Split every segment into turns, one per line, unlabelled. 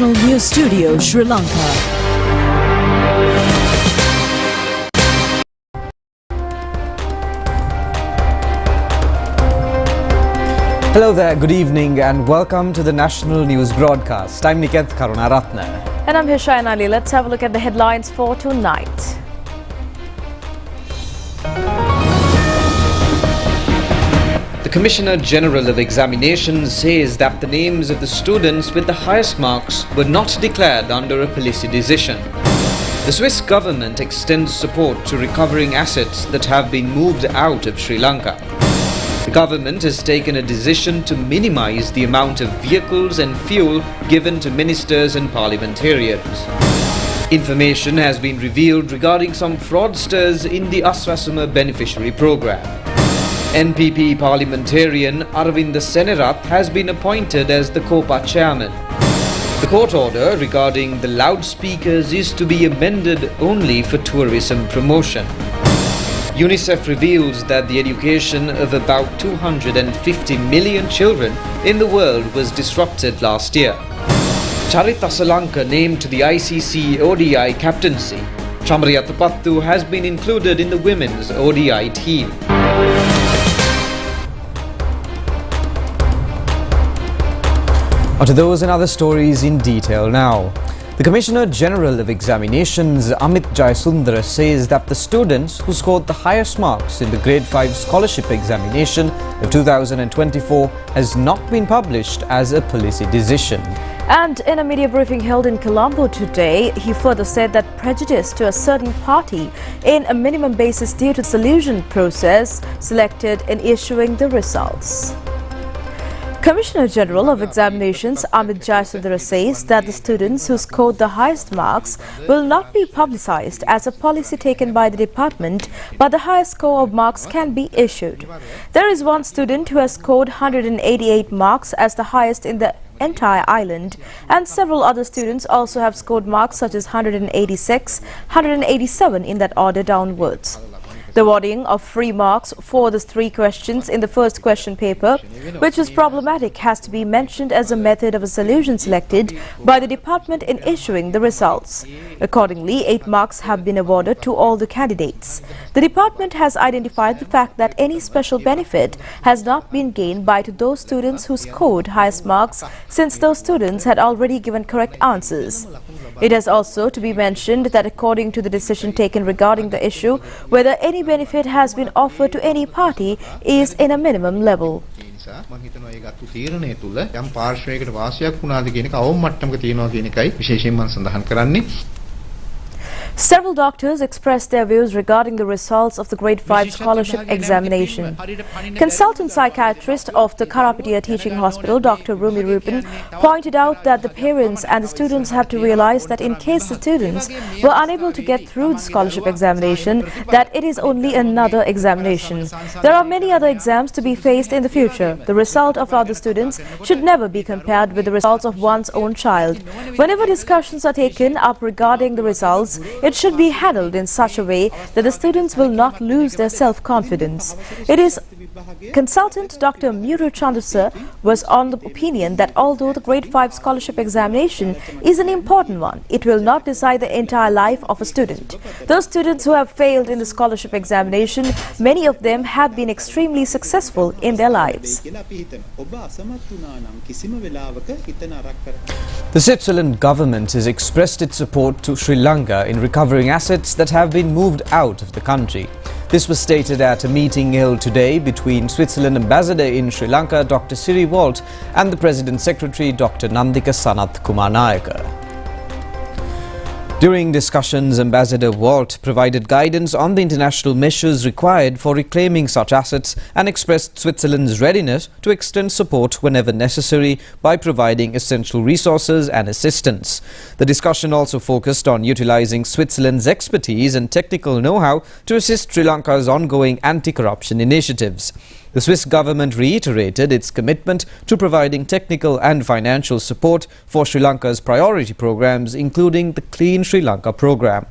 National News Studio, Sri Lanka.
Hello there, good evening and welcome to the National News Broadcast. I'm Niket Karunaratne.
And I'm Hishayan Ali. Let's have a look at the headlines for tonight.
The Commissioner General of Examinations says that the names of the students with the highest marks were not declared under a policy decision. The Swiss government extends support to recovering assets that have been moved out of Sri Lanka. The government has taken a decision to minimize the amount of vehicles and fuel given to ministers and parliamentarians. Information has been revealed regarding some fraudsters in the Aswasuma beneficiary program. NPP parliamentarian Arvind Senerath has been appointed as the COPA chairman. The court order regarding the loudspeakers is to be amended only for tourism promotion. UNICEF reveals that the education of about 250 million children in the world was disrupted last year. Charit Asalanka named to the ICC ODI captaincy. Chamriyatapattu has been included in the women's ODI team.
On to those and other stories in detail now. The Commissioner General of Examinations, Amit Jayasundara, says that the students who scored the highest marks in the Grade 5 Scholarship Examination of 2024 has not been published as a policy decision.
And in a media briefing held in Colombo today, he further said that prejudice to a certain party in a minimum basis due to the selection process selected in issuing the results. Commissioner General of Examinations Amit Jayasundara says that the students who scored the highest marks will not be publicized as a policy taken by the department, but the highest score of marks can be issued. There is one student who has scored 188 marks as the highest in the entire island, and several other students also have scored marks such as 186, 187 in that order downwards. The awarding of free marks for the 3 questions in the first question paper, which was problematic, has to be mentioned as a method of a solution selected by the department in issuing the results. Accordingly, 8 marks have been awarded to all the candidates. The department has identified the fact that any special benefit has not been gained by to those students who scored highest marks, since those students had already given correct answers. It has also to be mentioned that according to the decision taken regarding the issue, whether any benefit has been offered to any party is in a minimum level. Several doctors expressed their views regarding the results of the Grade 5 Scholarship Examination. Consultant psychiatrist of the Karapatia Teaching Hospital, Dr. Rumi Rupan, pointed out that the parents and the students have to realize that in case the students were unable to get through the scholarship examination, that it is only another examination. There are many other exams to be faced in the future. The result of other students should never be compared with the results of one's own child. Whenever discussions are taken up regarding the results, it should be handled in such a way that the students will not lose their self-confidence. It is Consultant Dr. Muru Chandra was on the opinion that although the Grade 5 Scholarship Examination is an important one, it will not decide the entire life of a student. Those students who have failed in the scholarship examination, many of them have been extremely successful in their lives.
The Switzerland government has expressed its support to Sri Lanka in recovering assets that have been moved out of the country. This was stated at a meeting held today between Switzerland Ambassador in Sri Lanka, Dr. Siri Walt, and the President's Secretary, Dr. Nandika Sanath Kumar Nayaka. During discussions, Ambassador Walt provided guidance on the international measures required for reclaiming such assets and expressed Switzerland's readiness to extend support whenever necessary by providing essential resources and assistance. The discussion also focused on utilizing Switzerland's expertise and technical know-how to assist Sri Lanka's ongoing anti-corruption initiatives. The Swiss government reiterated its commitment to providing technical and financial support for Sri Lanka's priority programs, including the Clean Sri Lanka program.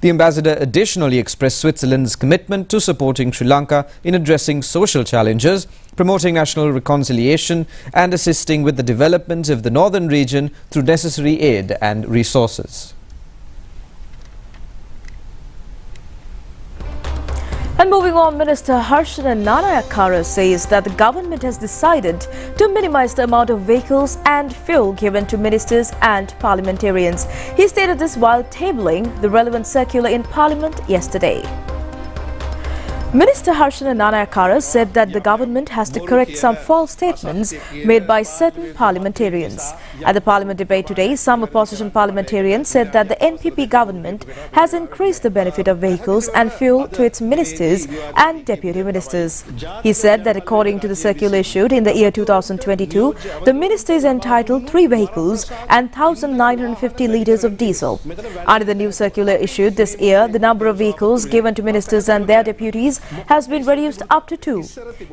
The ambassador additionally expressed Switzerland's commitment to supporting Sri Lanka in addressing social challenges, promoting national reconciliation and assisting with the development of the northern region through necessary aid and resources.
And moving on, Minister Harshana Nanayakara says that the government has decided to minimize the amount of vehicles and fuel given to ministers and parliamentarians. He stated this while tabling the relevant circular in Parliament yesterday. Minister Harshana Nanayakara said that the government has to correct some false statements made by certain parliamentarians. At the Parliament debate today, some opposition parliamentarians said that the NPP government has increased the benefit of vehicles and fuel to its ministers and deputy ministers. He said that according to the circular issued in the year 2022, the minister is entitled 3 vehicles and 1,950 litres of diesel. Under the new circular issued this year, the number of vehicles given to ministers and their deputies has been reduced up to 2.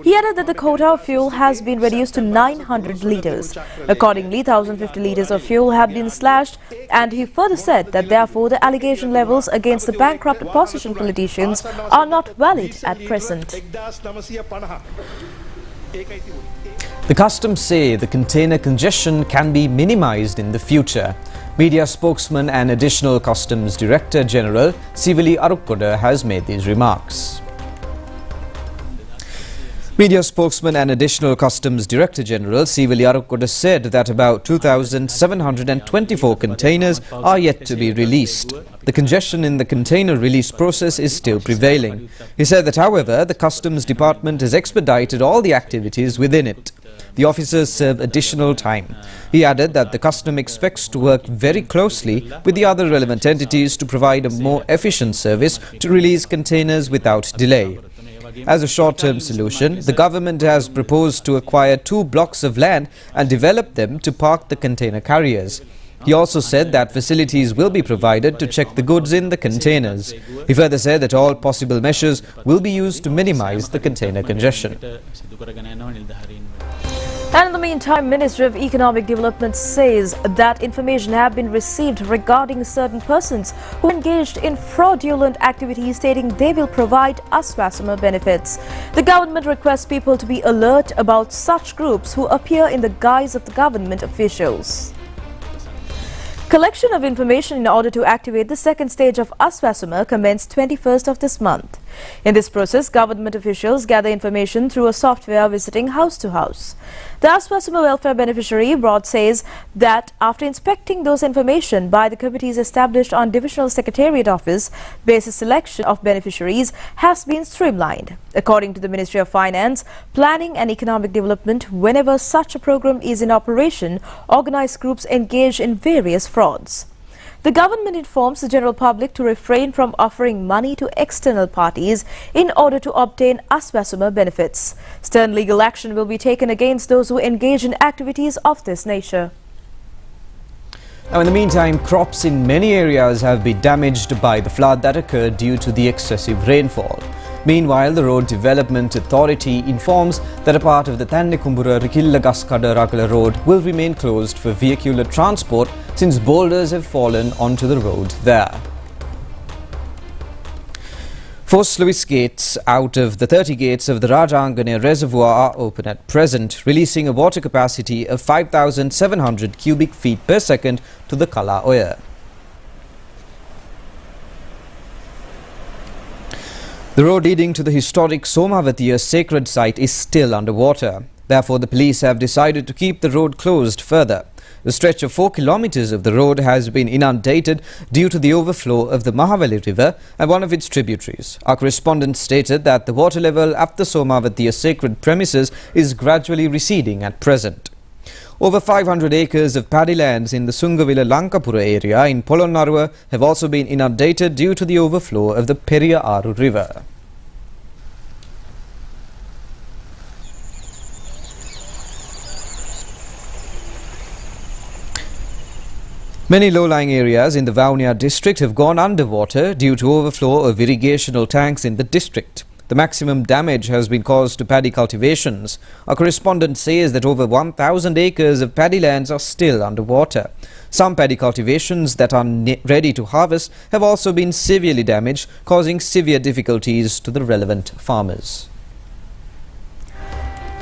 He added that the quota of fuel has been reduced to 900 litres. Accordingly, 1,050 litres of fuel have been slashed, and he further said that therefore the allegation levels against the bankrupt opposition politicians are not valid at present.
The customs say the container congestion can be minimized in the future. Media spokesman and additional Customs Director General Sivili Arukkoda has made these remarks. Media spokesman and additional Customs Director General Sivili Arukkoda said that about 2,724 containers are yet to be released. The congestion in the container release process is still prevailing. He said that, however, the Customs Department has expedited all the activities within it. The officers serve additional time. He added that the custom expects to work very closely with the other relevant entities to provide a more efficient service to release containers without delay. As a short-term solution, the government has proposed to acquire 2 blocks of land and develop them to park the container carriers. He also said that facilities will be provided to check the goods in the containers. He further said that all possible measures will be used to minimize the container congestion.
And in the meantime, Ministry of Economic Development says that information have been received regarding certain persons who engaged in fraudulent activities, stating they will provide Aswasama benefits. The government requests people to be alert about such groups who appear in the guise of the government officials. Collection of information in order to activate the second stage of Aswasama commenced 21st of this month. In this process, government officials gather information through a software visiting house to house. The Aswasama Welfare Beneficiary Board says that after inspecting those information by the committees established on Divisional Secretariat Office, basis selection of beneficiaries has been streamlined. According to the Ministry of Finance, Planning and Economic Development, whenever such a program is in operation, organized groups engage in various frauds. The government informs the general public to refrain from offering money to external parties in order to obtain Aswasama benefits. Stern legal action will be taken against those who engage in activities of this nature.
Now, in the meantime, crops in many areas have been damaged by the flood that occurred due to the excessive rainfall. Meanwhile, the Road Development Authority informs that a part of the Tannikumbura Rikilla Gaskada Rakala road will remain closed for vehicular transport since boulders have fallen onto the road there. 4 sluice gates out of the 30 gates of the Rajangane Reservoir are open at present, releasing a water capacity of 5,700 cubic feet per second to the Kala Oya. The road leading to the historic Somavatiya sacred site is still underwater. Therefore, the police have decided to keep the road closed further. A stretch of 4 kilometers of the road has been inundated due to the overflow of the Mahavali River and one of its tributaries. Our correspondent stated that the water level at the Somavatiya sacred premises is gradually receding at present. Over 500 acres of paddy lands in the Sungavila Lankapura area in Polonnaruwa have also been inundated due to the overflow of the Periyaaru River. Many low-lying areas in the Vavuniya district have gone underwater due to overflow of irrigational tanks in the district. The maximum damage has been caused to paddy cultivations. Our correspondent says that over 1,000 acres of paddy lands are still underwater. Some paddy cultivations that are ready to harvest have also been severely damaged, causing severe difficulties to the relevant farmers.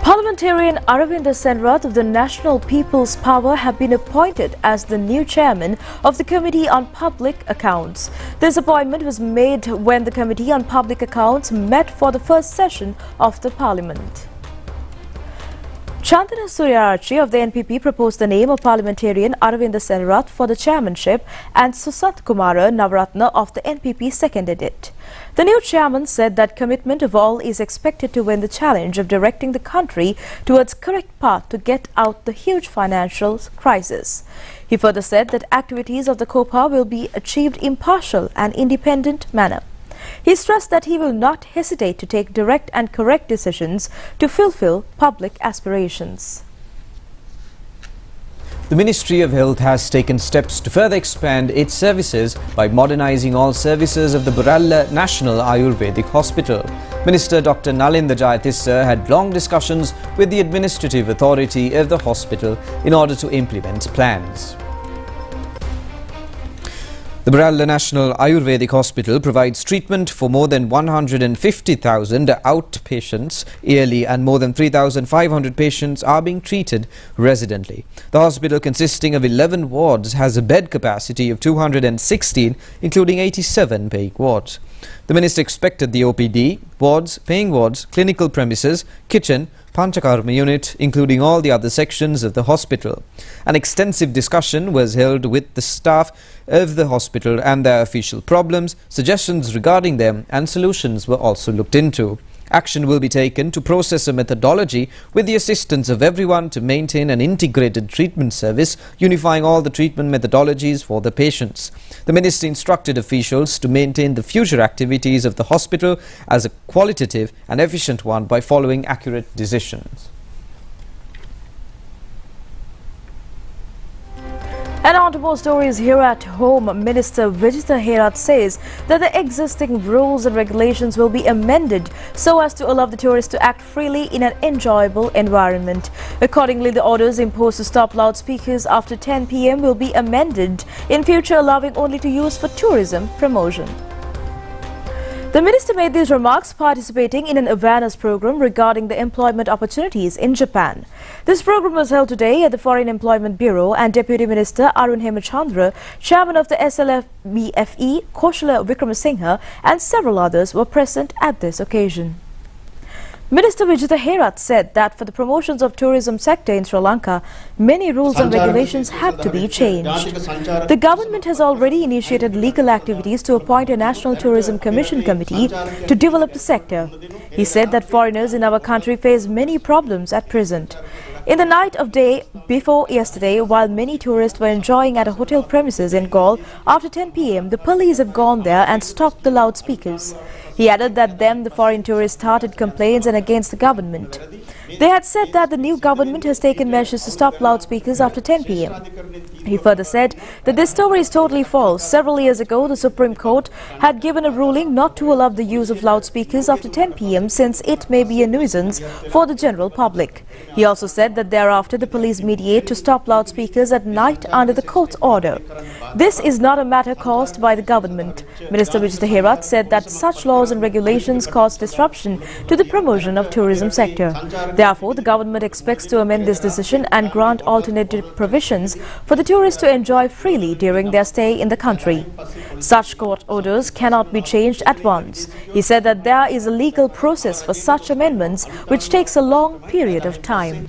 Parliamentarian Aravinda Senrath of the National People's Power have been appointed as the new chairman of the Committee on Public Accounts. This appointment was made when the Committee on Public Accounts met for the first session of the Parliament. Chandana Suryarchi of the NPP proposed the name of Parliamentarian Aravinda Senrath for the chairmanship, and Susat Kumara Navaratna of the NPP seconded it. The new chairman said that commitment of all is expected to win the challenge of directing the country towards correct path to get out the huge financial crisis. He further said that activities of the COPA will be achieved impartial and independent manner. He stressed that he will not hesitate to take direct and correct decisions to fulfill public aspirations.
The Ministry of Health has taken steps to further expand its services by modernizing all services of the Buralla National Ayurvedic Hospital. Minister Dr. Nalindra Jayatissa had long discussions with the administrative authority of the hospital in order to implement plans. The Buralla National Ayurvedic Hospital provides treatment for more than 150,000 outpatients yearly, and more than 3,500 patients are being treated residently. The hospital, consisting of 11 wards, has a bed capacity of 216, including 87 paying wards. The minister expected the OPD, wards, paying wards, clinical premises, kitchen, Panchakarma unit, including all the other sections of the hospital. An extensive discussion was held with the staff of the hospital and their official problems. Suggestions regarding them and solutions were also looked into. Action will be taken to process a methodology with the assistance of everyone to maintain an integrated treatment service, unifying all the treatment methodologies for the patients. The minister instructed officials to maintain the future activities of the hospital as a qualitative and efficient one by following accurate decisions.
And on to more stories here at home. Minister Vijitha Herat says that the existing rules and regulations will be amended so as to allow the tourists to act freely in an enjoyable environment. Accordingly, the orders imposed to stop loudspeakers after 10 p.m. will be amended in future, allowing only to use for tourism promotion. The minister made these remarks participating in an awareness program regarding the employment opportunities in Japan. This program was held today at the Foreign Employment Bureau, and Deputy Minister Arun Hemachandra, Chairman of the SLFBFE, Koshala Vikramasinghe, and several others were present at this occasion. Minister Vijitha Herat said that for the promotions of tourism sector in Sri Lanka, many rules and regulations have to be changed. The government has already initiated legal activities to appoint a National Tourism Commission committee to develop the sector. He said that foreigners in our country face many problems at present. In the night of day before yesterday, while many tourists were enjoying at a hotel premises in Galle, after 10 p.m, the police have gone there and stopped the loudspeakers. He added that then the foreign tourists started complaints and against the government. They had said that the new government has taken measures to stop loudspeakers after 10 p.m. He further said that this story is totally false. Several years ago, the Supreme Court had given a ruling not to allow the use of loudspeakers after 10 p.m. since it may be a nuisance for the general public. He also said that thereafter the police mediate to stop loudspeakers at night under the court's order. This is not a matter caused by the government. Minister Vijitha Herat said that such laws and regulations cause disruption to the promotion of tourism sector. Therefore, the government expects to amend this decision and grant alternative provisions for the tourists to enjoy freely during their stay in the country. Such court orders cannot be changed at once. He said that there is a legal process for such amendments which takes a long period of time.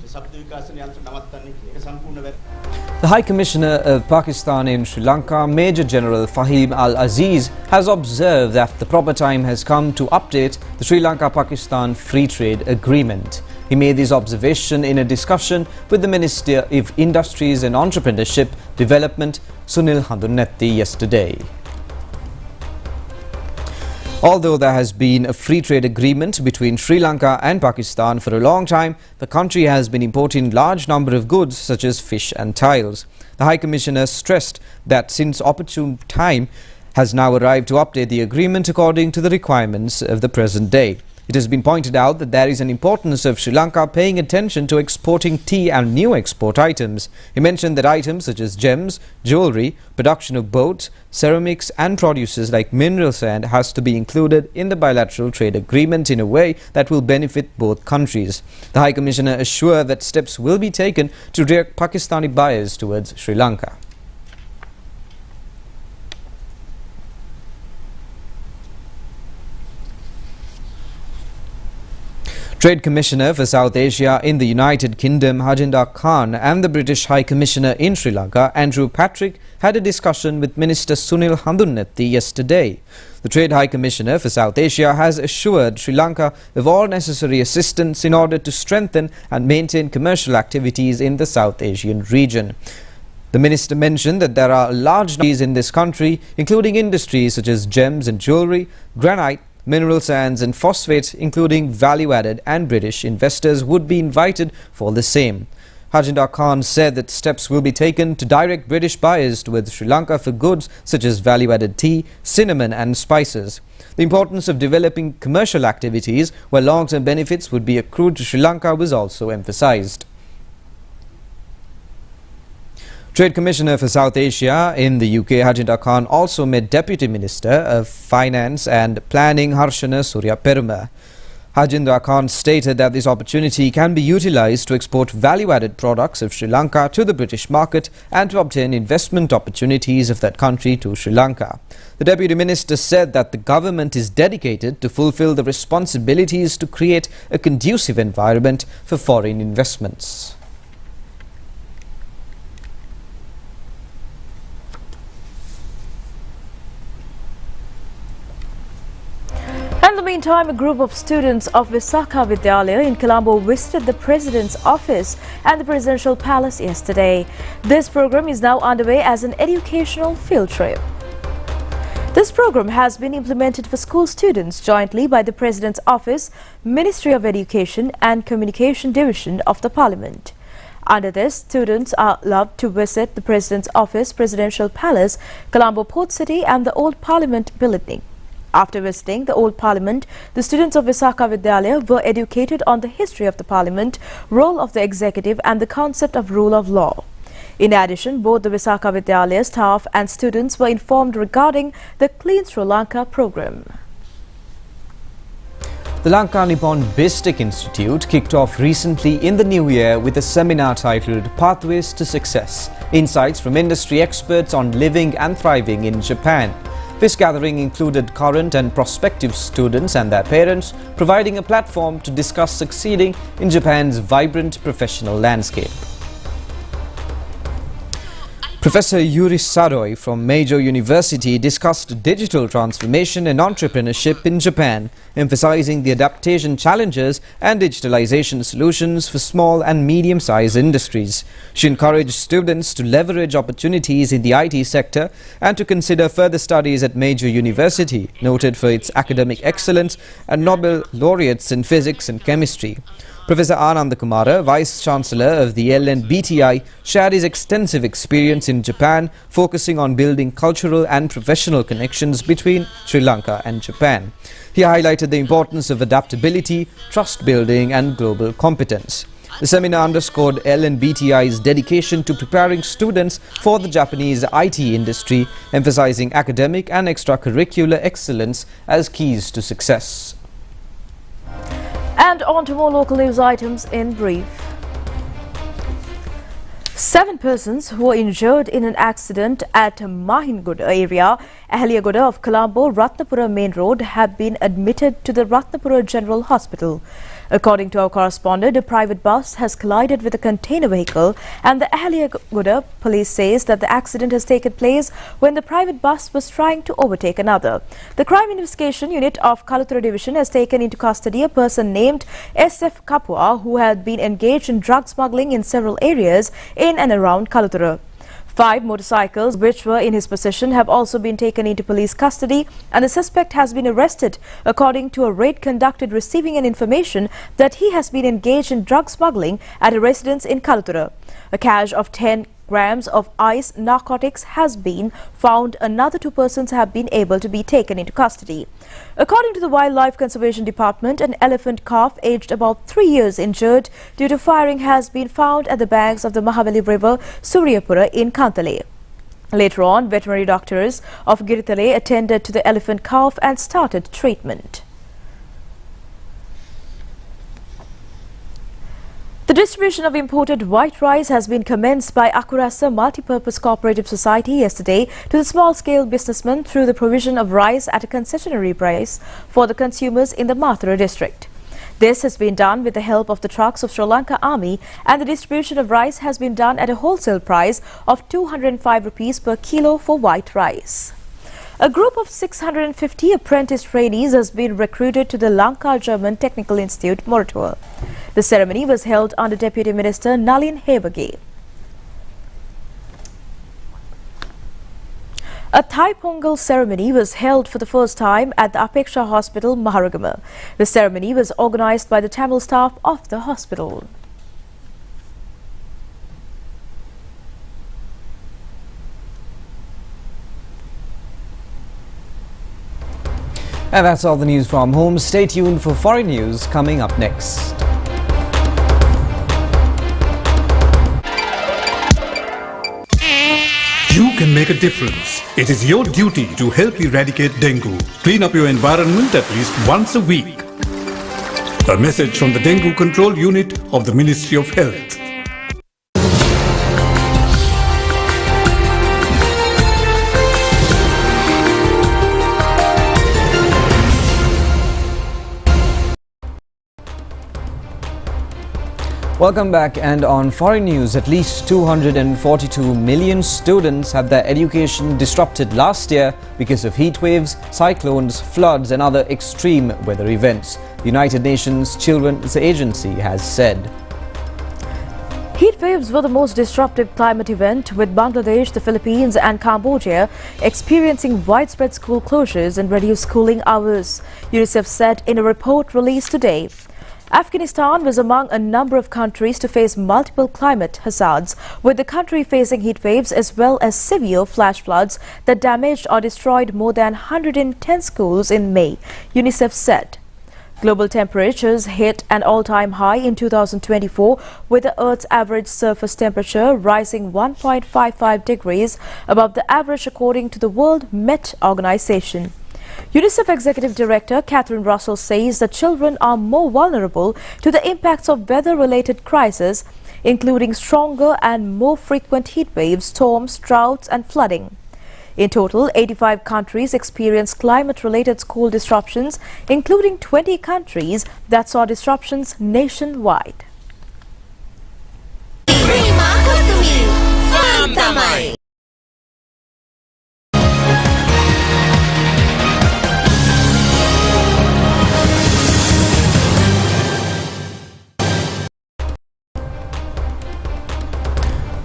The High Commissioner of Pakistan in Sri Lanka, Major General Fahim Al-Aziz, has observed that the proper time has come to update the Sri Lanka-Pakistan Free Trade Agreement. He made this observation in a discussion with the Minister of Industries and Entrepreneurship Development, Sunil Handunetti, yesterday. Although there has been a free trade agreement between Sri Lanka and Pakistan for a long time, the country has been importing large number of goods such as fish and tiles. The High Commissioner stressed that since opportune time has now arrived to update the agreement according to the requirements of the present day. It has been pointed out that there is an importance of Sri Lanka paying attention to exporting tea and new export items. He mentioned that items such as gems, jewellery, production of boats, ceramics and produces like mineral sand has to be included in the bilateral trade agreement in a way that will benefit both countries. The High Commissioner assured that steps will be taken to direct Pakistani buyers towards Sri Lanka. Trade Commissioner for South Asia in the United Kingdom Harjinder Khan and the British High Commissioner in Sri Lanka Andrew Patrick had a discussion with Minister Sunil Handunnetti yesterday. The Trade High Commissioner for South Asia has assured Sri Lanka of all necessary assistance in order to strengthen and maintain commercial activities in the South Asian region. The minister mentioned that there are large numbers in this country, including industries such as gems and jewellery, granite, mineral sands and phosphate, including value-added, and British investors would be invited for the same. Harjinder Khan said that steps will be taken to direct British buyers towards Sri Lanka for goods such as value-added tea, cinnamon and spices. The importance of developing commercial activities where long-term benefits would be accrued to Sri Lanka was also emphasized. Trade Commissioner for South Asia in the UK Harjinder Khan also met Deputy Minister of Finance and Planning Harshana Suryaperuma. Harjinder Khan stated that this opportunity can be utilised to export value-added products of Sri Lanka to the British market and to obtain investment opportunities of that country to Sri Lanka. The Deputy Minister said that the government is dedicated to fulfil the responsibilities to create a conducive environment for foreign investments.
In the meantime, a group of students of Visakha Vidyalaya in Colombo visited the President's office and the Presidential Palace yesterday. This program is now underway as an educational field trip. This program has been implemented for school students jointly by the President's Office, Ministry of Education and Communication Division of the Parliament. Under this, students are allowed to visit the President's Office, Presidential Palace, Colombo Port City and the Old Parliament building. After visiting the Old Parliament, the students of Visakha Vidyalaya were educated on the history of the Parliament, role of the executive and the concept of rule of law. In addition, both the Visakha Vidyalaya staff and students were informed regarding the Clean Sri Lanka program.
The Lanka Nippon Bistic Institute kicked off recently in the new year with a seminar titled Pathways to Success, Insights from Industry Experts on Living and Thriving in Japan. This gathering included current and prospective students and their parents, providing a platform to discuss succeeding in Japan's vibrant professional landscape. Professor Yuri Saroi from Meiji University discussed digital transformation and entrepreneurship in Japan, emphasizing the adaptation challenges and digitalization solutions for small and medium-sized industries. She encouraged students to leverage opportunities in the IT sector and to consider further studies at Meiji University, noted for its academic excellence and Nobel laureates in physics and chemistry. Professor Ananda Kumara, Vice-Chancellor of the LNBTI, shared his extensive experience in Japan, focusing on building cultural and professional connections between Sri Lanka and Japan. He highlighted the importance of adaptability, trust building and global competence. The seminar underscored LNBTI's dedication to preparing students for the Japanese IT industry, emphasizing academic and extracurricular excellence as keys to success.
And on to more local news items in brief. 7 persons who were injured in an accident at Mahingoda area, Ahaliyagoda of Colombo, Ratnapura Main Road have been admitted to the Ratnapura General Hospital. According to our correspondent, a private bus has collided with a container vehicle and the Ahaliyagoda police says that the accident has taken place when the private bus was trying to overtake another. The Crime Investigation Unit of Kaluthura Division has taken into custody a person named SF Kapua who had been engaged in drug smuggling in several areas in and around Kaluthura. 5 motorcycles which were in his possession have also been taken into police custody and the suspect has been arrested according to a raid conducted receiving an information that he has been engaged in drug smuggling at a residence in Kaluthura. A cache of 10 grams of ice narcotics has been found. Another 2 persons have been able to be taken into custody. According to the Wildlife Conservation Department, an elephant calf aged about 3 years injured due to firing has been found at the banks of the Mahaveli River, Suryapura in Kantale. Later on, veterinary doctors of Giritale attended to the elephant calf and started treatment. The distribution of imported white rice has been commenced by Akurasa Multipurpose Cooperative Society yesterday to the small-scale businessmen through the provision of rice at a concessionary price for the consumers in the Mathura district. This has been done with the help of the trucks of Sri Lanka Army, and the distribution of rice has been done at a wholesale price of 205 rupees per kilo for white rice. A group of 650 apprentice trainees has been recruited to the Lanka German Technical Institute, Moratuwa. The ceremony was held under Deputy Minister Nalin Hebage. A Thai Pongal ceremony was held for the first time at the Apeksha Hospital, Maharagama. The ceremony was organized by the Tamil staff of the hospital.
And that's all the news from home. Stay tuned for foreign news coming up next.
You can make a difference. It is your duty to help eradicate dengue. Clean up your environment at least once a week. A message from the Dengue Control Unit of the Ministry of Health.
Welcome back, and on foreign news, at least 242 million students had their education disrupted last year because of heat waves, cyclones, floods and other extreme weather events, the United Nations Children's Agency has said.
Heat waves were the most disruptive climate event, with Bangladesh, the Philippines and Cambodia experiencing widespread school closures and reduced schooling hours, UNICEF said in a report released today. Afghanistan was among a number of countries to face multiple climate hazards, with the country facing heat waves as well as severe flash floods that damaged or destroyed more than 110 schools in May, UNICEF said. Global temperatures hit an all-time high in 2024, with the Earth's average surface temperature rising 1.55 degrees above the average according to the World Met Organization. UNICEF Executive Director Catherine Russell says that children are more vulnerable to the impacts of weather-related crises, including stronger and more frequent heat waves, storms, droughts and flooding. In total, 85 countries experienced climate-related school disruptions, including 20 countries that saw disruptions nationwide.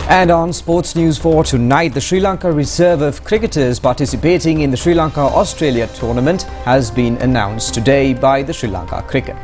And on sports news for tonight, the Sri Lanka reserve of cricketers participating in the Sri Lanka-Australia tournament has been announced today by the Sri Lanka Cricket.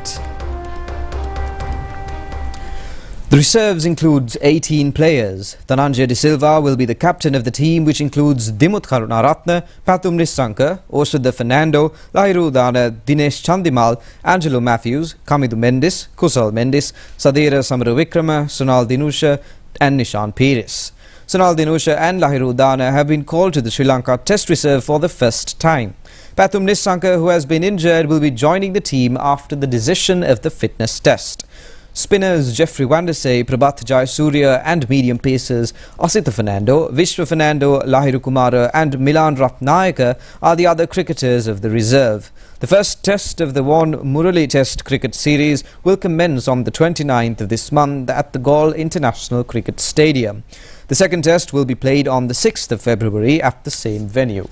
The reserves include 18 players. Dhananjaya De Silva will be the captain of the team, which includes Dimuth Karunaratne, Pathum Nissanka, Oshudha Fernando, Lahiru Dana, Dinesh Chandimal, Angelo Matthews, Kamidu Mendis, Kusal Mendis, Sadira Samaravikrama, Sunal Dinusha and Nishan Peris. Sunal Dinusha and Lahiru Dana have been called to the Sri Lanka Test reserve for the first time. Pathum Nissanka, who has been injured, will be joining the team after the decision of the fitness test. Spinners Jeffrey Wanderse, Prabhat Jayasuriya and medium pacers Asita Fernando, Vishwa Fernando, Lahiru Kumara and Milan Ratnayaka are the other cricketers of the reserve. The first test of the Vaughan Murali Test cricket series will commence on the 29th of this month at the Galle International Cricket Stadium. The second test will be played on the 6th of February at the same venue.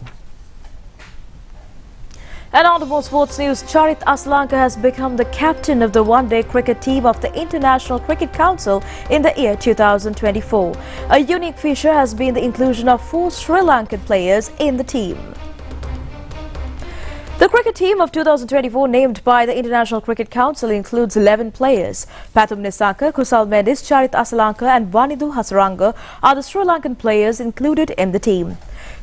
And on the more sports news, Charit Aslanka has become the captain of the one-day cricket team of the International Cricket Council in the year 2024. A unique feature has been the inclusion of 4 Sri Lankan players in the team. The cricket team of 2024 named by the International Cricket Council includes 11 players. Pathum Nissanka, Kusal Mendis, Charit Asalanka and Vanidu Hasaranga are the Sri Lankan players included in the team.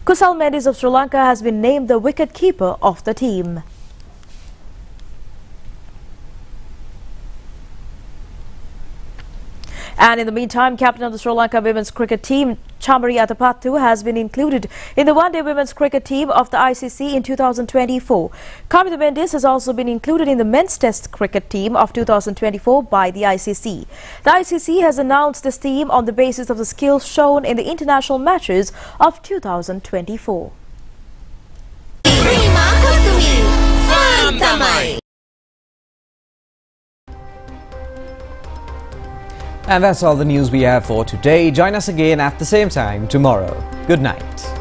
Kusal Mendis of Sri Lanka has been named the wicket-keeper of the team. And in the meantime, captain of the Sri Lanka women's cricket team, Chamari Atapattu, has been included in the one-day women's cricket team of the ICC in 2024. Kamitha Mendis has also been included in the men's test cricket team of 2024 by the ICC. The ICC has announced this team on the basis of the skills shown in the international matches of 2024.
And that's all the news we have for today. Join us again at the same time tomorrow. Good night.